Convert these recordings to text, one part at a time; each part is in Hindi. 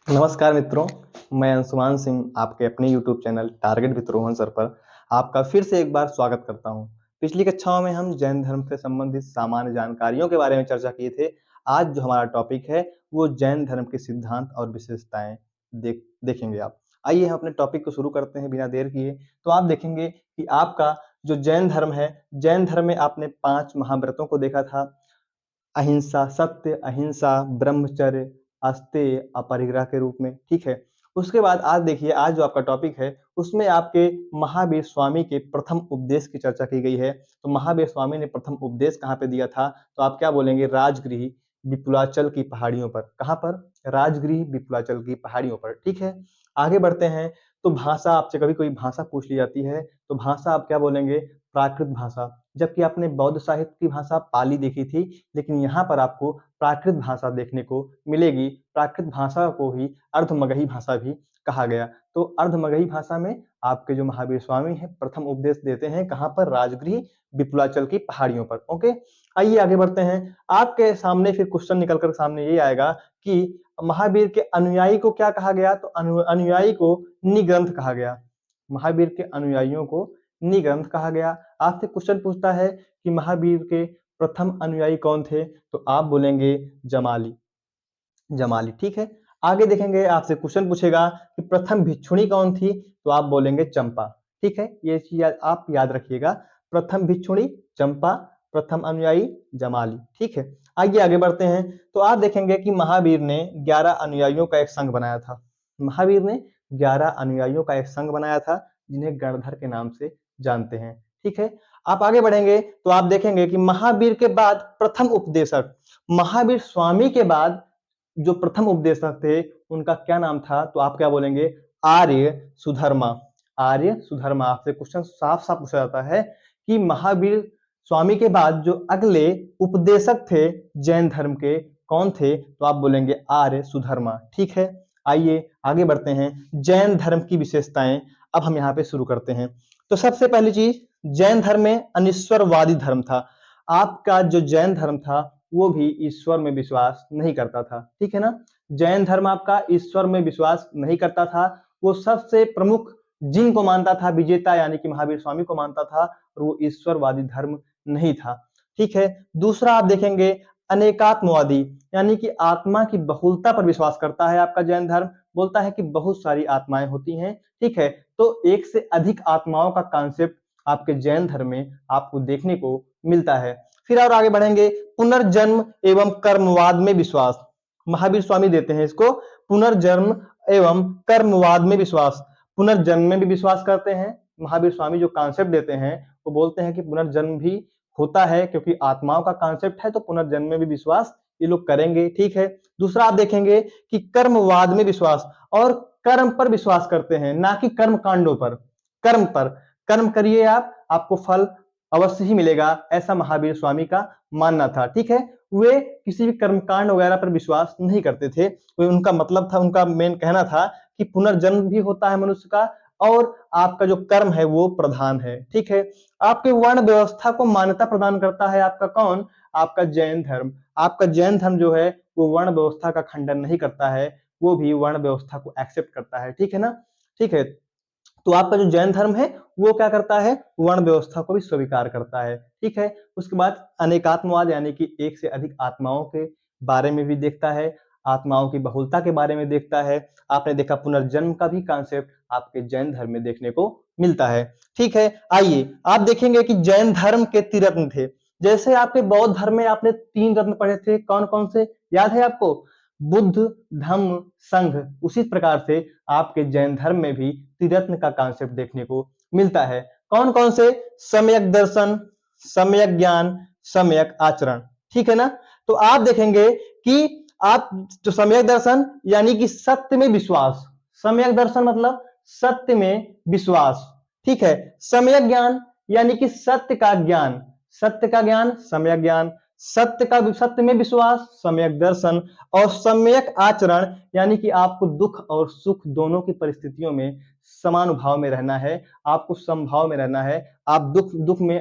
नमस्कार मित्रों, मैं अंशुमान सिंह आपके अपने YouTube channel target with Rohan sir पर आपका फिर से एक बार स्वागत करता हूं। पिछली कक्षाओं में हम जैन धर्म से संबंधित सामान्य जानकारियों के बारे में चर्चा किए थे। आज जो हमारा टॉपिक है वो जैन धर्म के सिद्धांत और विशेषताएं देखेंगे आप। आइए हम अपने टॉपिक को शुरू करते हैं बिना देर किए। तो आप देखेंगे कि आपका जो जैन धर्म है, जैन धर्म में आपने 5 महाव्रतों को देखा था। अहिंसा, सत्य, अहिंसा, ब्रह्मचर्य, अस्तेय, अपरिग्रह के रूप में, ठीक है। उसके बाद आज देखिए, आज जो आपका टॉपिक है उसमें आपके महावीर स्वामी के प्रथम उपदेश की चर्चा की गई है। तो महावीर स्वामी ने प्रथम उपदेश कहाँ पे दिया था? तो आप क्या बोलेंगे? राजगृह विपुलाचल की पहाड़ियों पर। कहाँ पर? राजगृह विपुलाचल की पहाड़ियों पर, ठीक है। आगे बढ़ते हैं। तो भाषा, आपसे कभी कोई भाषा पूछ ली जाती है तो भाषा आप क्या बोलेंगे? प्राकृत भाषा। जबकि आपने बौद्ध साहित्य की भाषा पाली देखी थी, लेकिन यहाँ पर आपको प्राकृत भाषा देखने को मिलेगी। प्राकृत भाषा को ही अर्धमगही भाषा भी कहा गया। तो अर्धमगही भाषा में आपके जो महावीर स्वामी हैं प्रथम उपदेश देते हैं कहाँ पर? राजगृह विपुलाचल की पहाड़ियों पर। ओके, आइए आगे बढ़ते हैं। आपके सामने फिर क्वेश्चन निकल कर सामने ये आएगा कि महावीर के अनुयायी को क्या कहा गया? तो अनुयायी को निग्रंथ कहा गया। महावीर के अनुयायियों को निग्रंथ कहा गया। आपसे क्वेश्चन पूछता है कि महावीर के प्रथम अनुयायी कौन थे? तो आप बोलेंगे जमाली। जमाली, ठीक है। आगे देखेंगे, आपसे क्वेश्चन पूछेगा कि प्रथम भिक्षुणी कौन थी? तो आप बोलेंगे चंपा, ठीक है। ये चीज आप याद रखिएगा। प्रथम भिक्षुणी चंपा, प्रथम अनुयायी जमाली, ठीक है। आइए आगे बढ़ते हैं। तो आप देखेंगे कि महावीर ने 11 अनुयायियों का एक संघ बनाया था। महावीर ने 11 अनुयायियों का एक संघ बनाया था जिन्हें गणधर के नाम से जानते हैं, ठीक है। आप आगे बढ़ेंगे तो आप देखेंगे कि महावीर के बाद प्रथम उपदेशक, महावीर स्वामी के बाद जो प्रथम उपदेशक थे उनका क्या नाम था? तो आप क्या बोलेंगे? आर्य सुधर्मा। आर्य सुधर्मा। आपसे क्वेश्चन साफ साफ पूछा जाता है कि महावीर स्वामी के बाद जो अगले उपदेशक थे जैन धर्म के, कौन थे? तो आप बोलेंगे आर्य सुधर्मा, ठीक है। आइए आगे बढ़ते हैं। जैन धर्म की विशेषताएं अब हम यहाँ पे शुरू करते हैं। तो सबसे पहली चीज, जैन धर्म में अनिश्वरवादी धर्म था। आपका जो जैन धर्म था वो भी ईश्वर में विश्वास नहीं करता था, ठीक है ना। जैन धर्म आपका ईश्वर में विश्वास नहीं करता था। वो सबसे प्रमुख जिनको मानता था विजेता यानी कि महावीर स्वामी को मानता था, और वो ईश्वरवादी धर्म नहीं था, ठीक है। दूसरा आप देखेंगे अनेकात्मवादी, यानी कि आत्मा की बहुलता पर विश्वास करता है आपका जैन धर्म। बोलता है कि बहुत सारी आत्माएं होती हैं, ठीक है। तो एक से अधिक आत्माओं का कॉन्सेप्ट आपके जैन धर्म में आपको देखने को मिलता है। फिर और आगे बढ़ेंगे, पुनर्जन्म एवं कर्मवाद में विश्वास। महावीर स्वामी देते हैं इसको पुनर्जन्म एवं कर्मवाद में विश्वास। पुनर्जन्म में भी विश्वास करते हैं। महावीर स्वामी जो कॉन्सेप्ट देते हैं वो बोलते हैं कि पुनर्जन्म भी होता है, क्योंकि आत्माओं का कॉन्सेप्ट है तो पुनर्जन्म में भी विश्वास ये लोग करेंगे, ठीक है। दूसरा आप देखेंगे कि कर्मवाद में विश्वास, और कर्म पर विश्वास करते हैं, ना कि कर्म कांडों पर। कर्म पर, कर्म करिए आप, आपको फल अवश्य ही मिलेगा, ऐसा महावीर स्वामी का मानना था, ठीक है। वे किसी भी कर्मकांड वगैरह पर विश्वास नहीं करते थे। वे, उनका मतलब था, उनका मेन कहना था कि पुनर्जन्म भी होता है मनुष्य का, और आपका जो कर्म है वो प्रधान है, ठीक है। आपके वर्ण व्यवस्था को मान्यता प्रदान करता है आपका कौन? आपका जैन धर्म। आपका जैन धर्म जो है वो वर्ण व्यवस्था का खंडन नहीं करता है, वो भी वर्ण व्यवस्था को एक्सेप्ट करता है, ठीक है ना, ठीक है। तो आपका जो जैन धर्म है वो क्या करता है? वर्ण व्यवस्था को भी स्वीकार करता है, ठीक है। उसके बाद अनेकात्मवाद, यानी कि एक से अधिक आत्माओं के बारे में भी देखता है, आत्माओं की बहुलता के बारे में देखता है। आपने देखा पुनर्जन्म का भी कॉन्सेप्ट आपके जैन धर्म में देखने को मिलता है, ठीक है। आइए आप देखेंगे कि जैन धर्म के त्रिरत्न थे। जैसे आपके बौद्ध धर्म में आपने 3 रत्न पढ़े थे, कौन कौन से याद है आपको? बुद्ध, धम्म, संघ। उसी प्रकार से आपके जैन धर्म में भी त्रिरत्न का कॉन्सेप्ट देखने को मिलता है। कौन कौन से? सम्यक दर्शन, सम्यक ज्ञान, सम्यक आचरण, ठीक है ना। तो आप देखेंगे कि आप जो सम्यक दर्शन यानी कि सत्य में विश्वास, सम्यक दर्शन मतलब सत्य में विश्वास, ठीक है। सम्यक ज्ञान यानी कि सत्य का ज्ञान, सत्य का ज्ञान सम्यक ज्ञान, सत्य में विश्वास सम्यक दर्शन, और सम्यक आचरण यानी कि आपको दुख और सुख दोनों की परिस्थितियों में समानुभाव में रहना है, आपको समभाव में रहना है। आप दुख में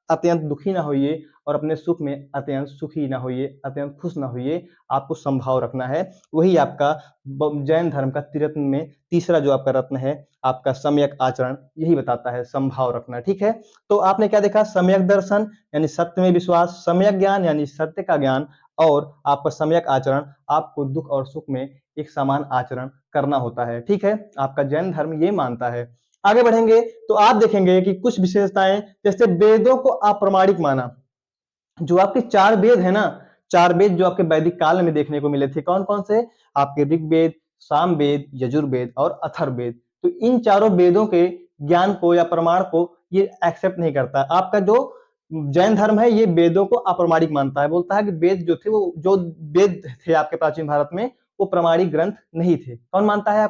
अत्यंत दुखी ना होइए, और अपने सुख में अत्यंत सुखी ना होइए, अत्यंत खुश ना होइए, आपको समभाव रखना है। वही आपका जैन धर्म का त्रिरत्न में तीसरा जो आपका रत्न है, आपका सम्यक आचरण, यही बताता है समभाव रखना, ठीक है। तो आपने क्या देखा, सम्यक दर्शन यानी सत्य में विश्वास, सम्यक ज्ञान यानी सत्य का ज्ञान, और आपका सम्यक आचरण, आपको दुख और सुख में एक समान आचरण करना होता है, ठीक है। आपका जैन धर्म ये मानता है। आगे बढ़ेंगे तो आप देखेंगे कि कुछ विशेषताएं, जैसे वेदों को अप्रामाणिक माना। जो आपके 4 वेद है ना, 4 वेद जो आपके वैदिक काल में देखने को मिले थे, कौन कौन से, आपके ऋग्वेद, सामवेद, यजुर्वेद और अथर्ववेद। तो इन चारों वेदों के ज्ञान को या प्रमाण को ये एक्सेप्ट नहीं करता। आपका जो जैन धर्म है ये वेदों को अप्रामाणिक मानता है, बोलता है कि वेद जो थे, वो जो वेद थे आपके प्राचीन भारत में, वो प्रमाणिक ग्रंथ नहीं थे। कौन मानता है,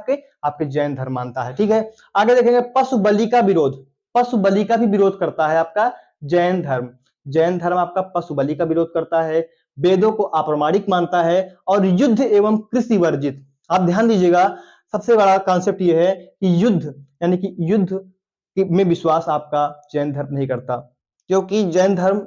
आपके जैन धर्म मानता है, ठीक है। आगे देखेंगे पशु बलि का विरोध, पशु बलि का भी विरोध करता है आपका जैन धर्म। जैन धर्म आपका पशु बलि का विरोध करता है, वेदों को अप्रामाणिक मानता है और युद्ध एवं कृषि वर्जित। आप ध्यान दीजिएगा, सबसे बड़ा कॉन्सेप्ट ये है कि युद्ध यानी कि युद्ध में विश्वास आपका जैन धर्म नहीं करता, क्योंकि जैन धर्म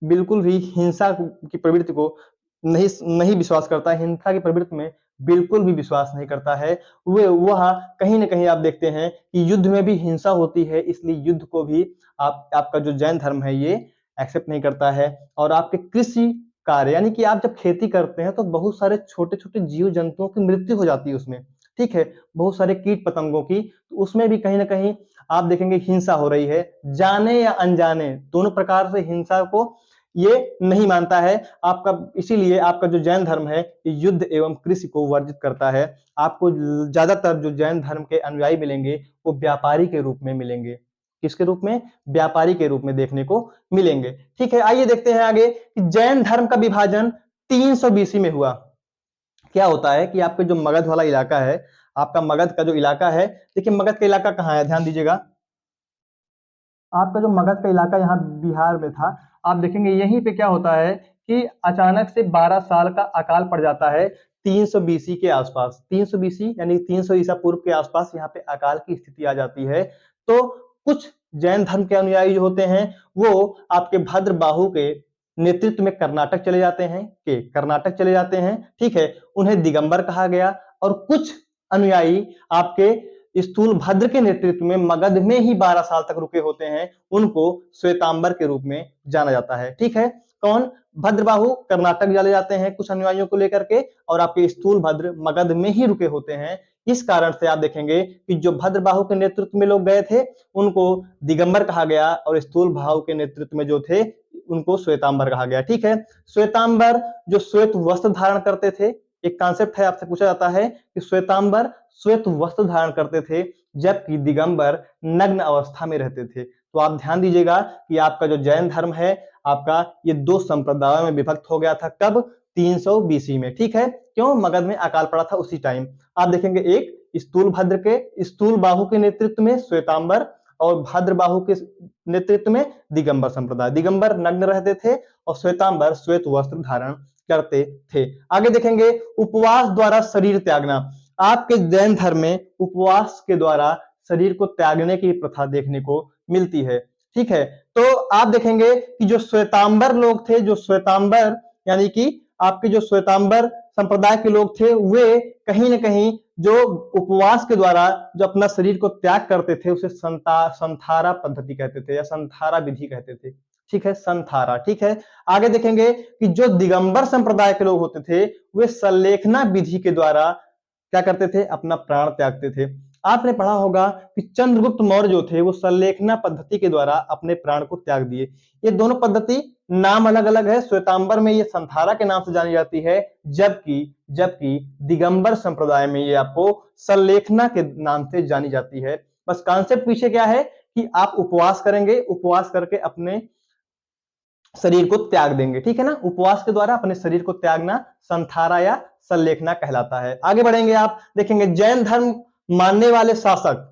बिल्कुल भी हिंसा की प्रवृत्ति को नहीं नहीं विश्वास करता है, हिंसा की प्रवृत्ति में बिल्कुल भी विश्वास नहीं करता है। वह कहीं ना कहीं आप देखते हैं कि युद्ध में भी हिंसा होती है, इसलिए युद्ध को भी आपका जो जैन धर्म है ये एक्सेप्ट नहीं करता है। और आपके कृषि कार्य यानी कि आप जब खेती करते हैं तो बहुत सारे छोटे छोटे जीव जंतुओं की मृत्यु हो जाती है उसमें, ठीक है, बहुत सारे कीट पतंगों की, तो उसमें भी कहीं ना कहीं आप देखेंगे हिंसा हो रही है, जाने या अनजाने दोनों प्रकार से हिंसा को ये नहीं मानता है आपका। इसीलिए आपका जो जैन धर्म है युद्ध एवं कृषि को वर्जित करता है। आपको ज्यादातर जो जैन धर्म के अनुयायी मिलेंगे वो व्यापारी के रूप में मिलेंगे। किसके रूप में, व्यापारी के रूप में देखने को मिलेंगे, ठीक है। आइए देखते हैं आगे कि जैन धर्म का विभाजन 300 बीसी में हुआ। क्या होता है कि आपके जो मगध वाला इलाका है, आपका मगध का जो इलाका है, देखिए मगध का इलाका कहाँ है, ध्यान दीजिएगा। आपका जो मगध का इलाका यहाँ बिहार में था, आप देखेंगे यहीं पे क्या होता है कि अचानक से 12 साल का अकाल पड़ जाता है 300 बीसी के आसपास। 300 बीसी यानी 300 ईसा पूर्व के आसपास यहाँ पे अकाल की स्थिति आ जाती है। तो कुछ जैन धर्म के अनुयायी जो होते हैं वो आपके भद्रबाहु के नेतृत्व में कर्नाटक चले जाते हैं, ठीक है, उन्हें दिगंबर कहा गया। और कुछ अनुयायी आपके स्थूल भद्र के नेतृत्व में मगध में ही 12 साल तक रुके होते हैं, उनको श्वेतांबर के रूप में जाना जाता है, ठीक है। कौन, भद्रबाहु कर्नाटक चले जाते हैं कुछ अनुयायियों को लेकर के, और आपके स्थूल भद्र मगध में ही रुके होते हैं। इस कारण से आप देखेंगे कि जो भद्रबाहु के नेतृत्व में लोग गए थे उनको दिगंबर कहा गया, और स्थूल बाहु के नेतृत्व में जो थे उनको श्वेतांबर कहा गया, ठीक है। श्वेतांबर जो श्वेत वस्त्र धारण करते थे, एक कॉन्सेप्ट है, आपसे पूछा जाता है कि श्वेतांबर श्वेत वस्त्र धारण करते थे, जबकि दिगंबर नग्न अवस्था में रहते थे। तो आप ध्यान दीजिएगा कि आपका जो जैन धर्म है आपका ये 2 संप्रदायों में विभक्त हो गया था, कब, 300 बीसी में, ठीक है। क्यों, मगध में अकाल पड़ा था उसी टाइम। आप देखेंगे एक स्थूल भद्र के, स्थूल बाहु के नेतृत्व में श्वेतांबर, और भद्रबाहु के नेतृत्व में दिगंबर संप्रदाय। दिगंबर नग्न रहते थे और श्वेतांबर श्वेत वस्त्र धारण करते थे। आगे देखेंगे उपवास द्वारा शरीर त्यागना। आपके जैन धर्म में उपवास के द्वारा शरीर को त्यागने की प्रथा देखने को मिलती है, ठीक है। तो आप देखेंगे कि जो श्वेतांबर लोग थे, जो श्वेतांबर यानी कि आपके जो श्वेतांबर संप्रदाय के लोग थे, वे कहीं ना कहीं जो उपवास के द्वारा जो अपना शरीर को त्याग करते थे उसे संथारा पद्धति कहते थे या संथारा विधि कहते थे, ठीक है, संथारा, ठीक है। आगे देखेंगे कि जो दिगंबर संप्रदाय के लोग होते थे वे सल्लेखना विधि के द्वारा क्या करते थे, अपना प्राण त्यागते थे। आपने पढ़ा होगा कि चंद्रगुप्त मौर्य जो थे वो सल्लेखना पद्धति के द्वारा अपने प्राण को त्याग दिए। ये दोनों पद्धति नाम अलग अलग है, श्वेतांबर में ये संथारा के नाम से जानी जाती है, जबकि जबकि दिगंबर संप्रदाय में ये आपको सल्लेखना के नाम से जानी जाती है। बस कॉन्सेप्ट पीछे क्या है कि आप उपवास करेंगे, उपवास करके अपने शरीर को त्याग देंगे, ठीक है ना। उपवास के द्वारा अपने शरीर को त्यागना संथारा या सल्लेखना कहलाता है। आगे बढ़ेंगे, आप देखेंगे जैन धर्म मानने वाले शासक।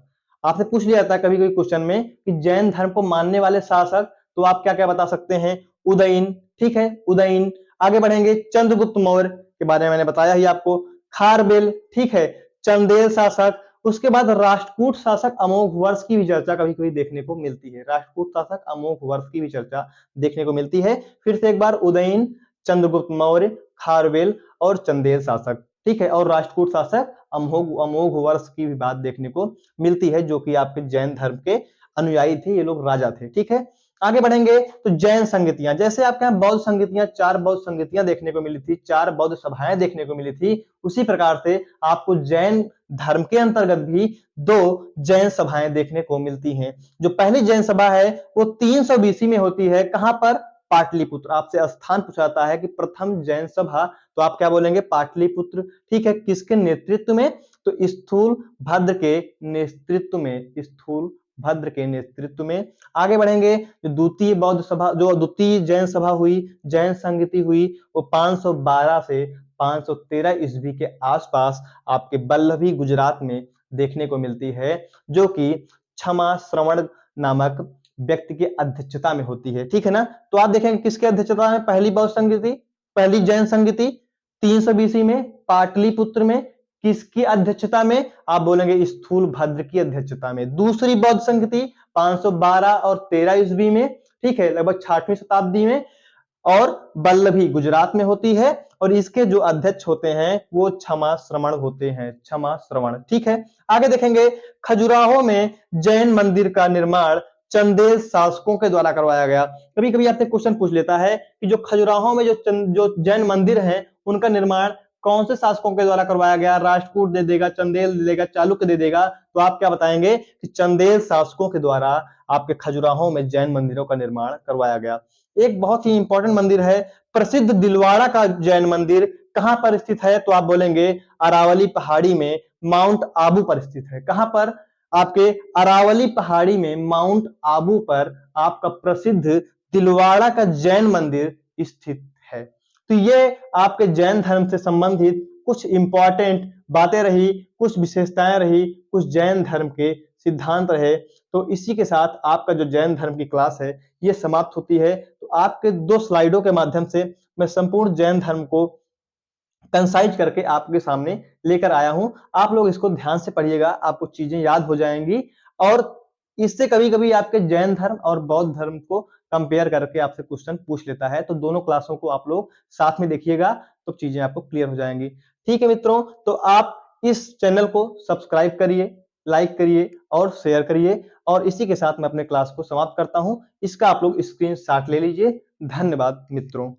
आपसे पूछ लिया जाता है कभी कभी क्वेश्चन में कि जैन धर्म को मानने वाले शासक, तो आप क्या क्या बता सकते हैं, उदयन, ठीक है, उदयन। आगे बढ़ेंगे चंद्रगुप्त मौर्य के बारे में मैंने बताया ही आपको, खारबेल, ठीक है, चंदेल शासक, उसके बाद राष्ट्रकूट शासक अमोघ वर्ष की भी चर्चा कभी कभी देखने को मिलती है। राष्ट्रकूट शासक अमोघ वर्ष की भी चर्चा देखने को मिलती है। फिर से एक बार, उदयन, चंद्रगुप्त मौर्य, खारवेल और चंदेल शासक, ठीक है। और राष्ट्रकूट शासक अमोघ अमोघ वर्ष की भी बात देखने को मिलती है, जो कि आपके जैन धर्म के अनुयायी थे, ये लोग राजा थे, ठीक है। आगे बढ़ेंगे तो जैन संगतियां, जैसे आपके यहाँ बौद्ध संगतियां, 4 बौद्ध संगतियां देखने को मिली थी, 4 बौद्ध सभाएं देखने को मिली थी, उसी प्रकार से आपको जैन धर्म के अंतर्गत भी 2 जैन सभाएं देखने को मिलती हैं। जो पहली जैन सभा है वो 300 बीसी में होती है, कहां पर? पाटलिपुत्र। आपसे स्थान पूछाता है कि प्रथम जैन सभा, तो आप क्या बोलेंगे? पाटलिपुत्र, ठीक है। किसके नेतृत्व में? तो स्थूल भद्र के नेतृत्व में, स्थूल भद्र के नेतृत्व में। आगे बढ़ेंगे, जो द्वितीय बौद्ध सभा, जो द्वितीय जैन सभा हुई, जैन संगति हुई, वो 512 से 513 ईस्वी के आसपास आपके बल्लभी गुजरात में देखने को मिलती है, जो कि क्षमा श्रवण नामक व्यक्ति की अध्यक्षता में होती है, ठीक है ना। तो आप देखेंगे किसके अध्यक्षता में पहली बौद्ध संगति, पहली जैन संगति 300 बीसी में पाटलिपुत्र में, किसकी अध्यक्षता में? आप बोलेंगे स्थूल भद्र की अध्यक्षता में। दूसरी बौद्ध संगति 512 और 13 ईस्वी में, ठीक है, लगभग 6वीं शताब्दी में, और बल्लभी गुजरात में होती है। और इसके जो अध्यक्ष होते हैं वो क्षमा श्रवण होते हैं, क्षमा श्रवण, ठीक है। आगे देखेंगे, खजुराहो में जैन मंदिर का निर्माण चंदेल शासकों के द्वारा करवाया गया। कभी कभी आपसे क्वेश्चन पूछ लेता है कि जो खजुराहो में जो जैन मंदिर है उनका निर्माण कौन से शासकों के द्वारा करवाया गया? राष्ट्रकूट दे देगा, चंदेल दे देगा, चालुक्य दे देगा, तो आप क्या बताएंगे कि चंदेल शासकों के द्वारा आपके खजुराहो में जैन मंदिरों का निर्माण करवाया गया। एक बहुत ही इंपॉर्टेंट मंदिर है, प्रसिद्ध दिलवाड़ा का जैन मंदिर, कहां पर स्थित है? तो आप बोलेंगे अरावली पहाड़ी में माउंट आबू पर स्थित है। कहां पर? आपके अरावली पहाड़ी में माउंट आबू पर आपका प्रसिद्ध दिलवाड़ा का जैन मंदिर स्थित है। तो ये आपके जैन धर्म से संबंधित कुछ इंपॉर्टेंट बातें रही, कुछ विशेषताएं रही, कुछ जैन धर्म के सिद्धांत रहे। तो इसी के साथ आपका जो जैन धर्म की क्लास है ये समाप्त होती है। तो आपके 2 स्लाइडों के माध्यम से मैं संपूर्ण जैन धर्म को कंसाइज करके आपके सामने लेकर आया हूं। आप लोग इसको ध्यान से पढ़िएगा, आपको चीजें याद हो जाएंगी, और इससे कभी कभी आपके जैन धर्म और बौद्ध धर्म को कंपेयर करके आपसे क्वेश्चन पूछ लेता है। तो दोनों क्लासों को आप लोग साथ में देखिएगा, तो चीजें आपको क्लियर हो जाएंगी, ठीक है मित्रों। तो आप इस चैनल को सब्सक्राइब करिए, लाइक करिए और शेयर करिए। और इसी के साथ मैं अपने क्लास को समाप्त करता हूं। इसका आप लोग स्क्रीनशॉट ले लीजिए। धन्यवाद मित्रों।